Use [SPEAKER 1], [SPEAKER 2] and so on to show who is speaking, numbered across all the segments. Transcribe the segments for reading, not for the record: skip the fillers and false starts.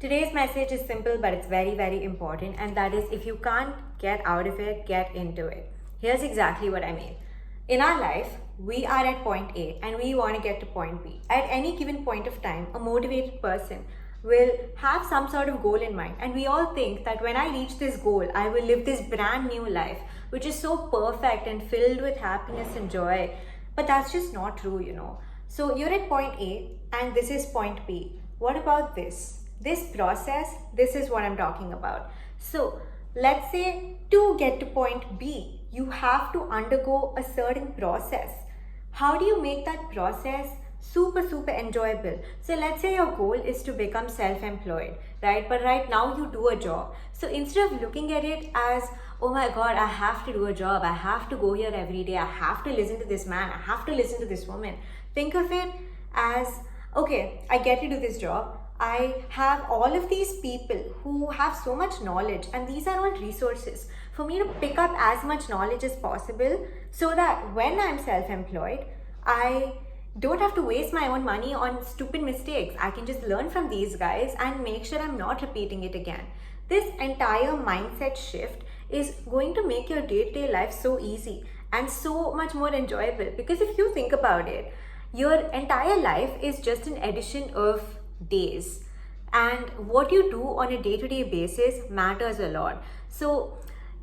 [SPEAKER 1] Today's message is simple, but it's very, very important, and that is if you can't get out of it, get into it. Here's exactly what I mean. In our life, we are at point A and we want to get to point B. At any given point of time, a motivated person will have some sort of goal in mind, and we all think that when I reach this goal, I will live this brand new life, which is so perfect and filled with happiness and joy. But that's just not true. So you're at point A and this is point B. What about this? This process, this is what I'm talking about. So let's say to get to point B, you have to undergo a certain process. How do you make that process super enjoyable? So let's say your goal is to become self-employed, right? But right now you do a job. So instead of looking at it as, oh my god, I have to do a job, I have to go here every day, I have to listen to this man, I have to listen to this woman, think of it as, okay, I get to do this job, I have all of these people who have so much knowledge, and these are all resources for me to pick up as much knowledge as possible, so that when I'm self-employed, I don't have to waste my own money on stupid mistakes. I can just learn from these guys and make sure I'm not repeating it again. This entire mindset shift is going to make your day-to-day life so easy and so much more enjoyable, because if you think about it, your entire life is just an addition of days, and what you do on a day-to-day basis matters a lot. So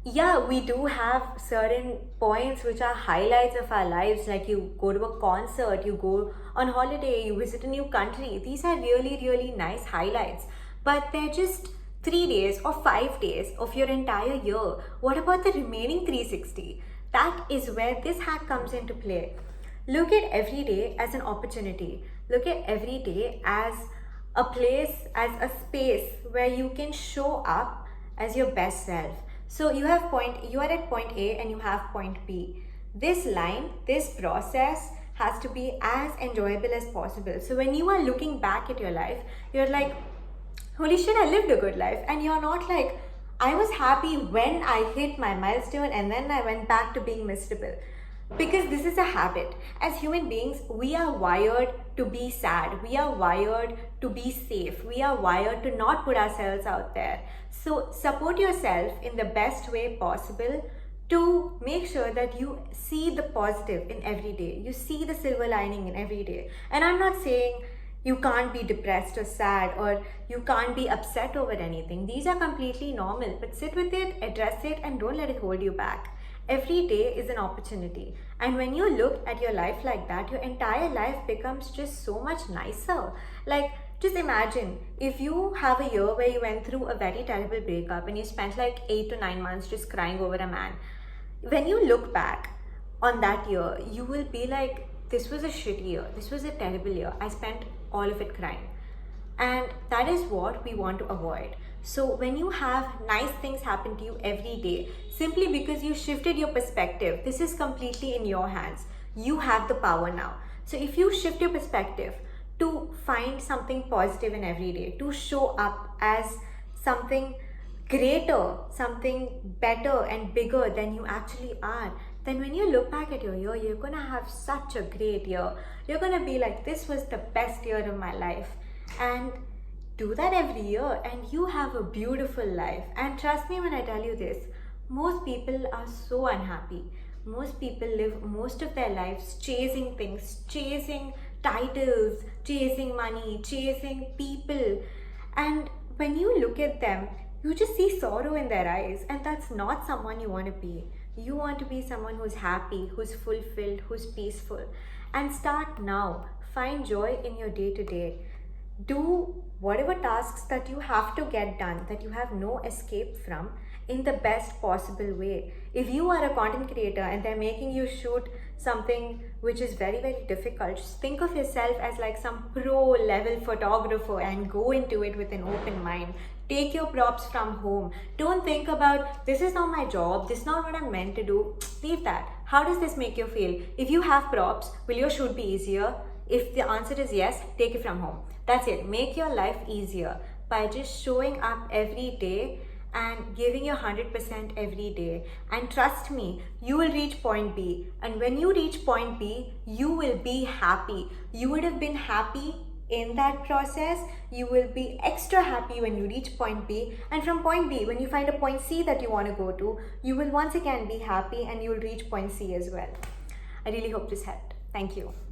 [SPEAKER 1] yeah, we do have certain points which are highlights of our lives, like you go to a concert, you go on holiday, you visit a new country. These are really nice highlights, but they're just 3 days or 5 days of your entire year. What about the remaining 360? That is where this hack comes into play. Look at every day as an opportunity. Look at every day as a place, as a space where you can show up as your best self. So you are at point A and you have point B. This line, this process has to be as enjoyable as possible. So when you are looking back at your life, you're like, holy shit, I lived a good life. And you're not like, I was happy when I hit my milestone and then I went back to being miserable. Because this is a habit. As human beings, we are wired to be sad. We are wired to be safe. We are wired to not put ourselves out there. So support yourself in the best way possible to make sure that you see the positive in every day. You see the silver lining in every day. And I'm not saying you can't be depressed or sad, or you can't be upset over anything. These are completely normal. But sit with it, address it, and don't let it hold you back. Every day is an opportunity, and when you look at your life like that, your entire life becomes just so much nicer. Like, just imagine if you have a year where you went through a very terrible breakup and you spent like 8 to 9 months just crying over a man. When you look back on that year, you will be like, this was a shitty year, this was a terrible year, I spent all of it crying. And that is what we want to avoid. So when you have nice things happen to you every day, simply because you shifted your perspective, this is completely in your hands. You have the power now. So if you shift your perspective to find something positive in every day, to show up as something greater, something better and bigger than you actually are, then when you look back at your year, you're gonna have such a great year. You're gonna be like, this was the best year of my life. And do that every year and you have a beautiful life. And trust me when I tell you this, most people are so unhappy. Most people live most of their lives chasing things, chasing titles, chasing money, chasing people. And when you look at them, you just see sorrow in their eyes, and that's not someone you want to be. You want to be someone who's happy, who's fulfilled, who's peaceful. And start now. Find joy in your day-to-day. Do whatever tasks that you have to get done, that you have no escape from, in the best possible way. If you are a content creator and they're making you shoot something which is very difficult, just think of yourself as like some pro level photographer and go into it with an open mind. Take your props from home. Don't think about, this is not my job, this is not what I'm meant to do. Leave that. How does this make you feel? If you have props, will your shoot be easier? If the answer is yes, take it from home. That's it. Make your life easier by just showing up every day and giving your 100% every day. And trust me, you will reach point B. And when you reach point B, you will be happy. You would have been happy in that process, you will be extra happy when you reach point B, and from point B, when you find a point C that you want to go to, you will once again be happy and you will reach point C as well. I really hope this helped. Thank you.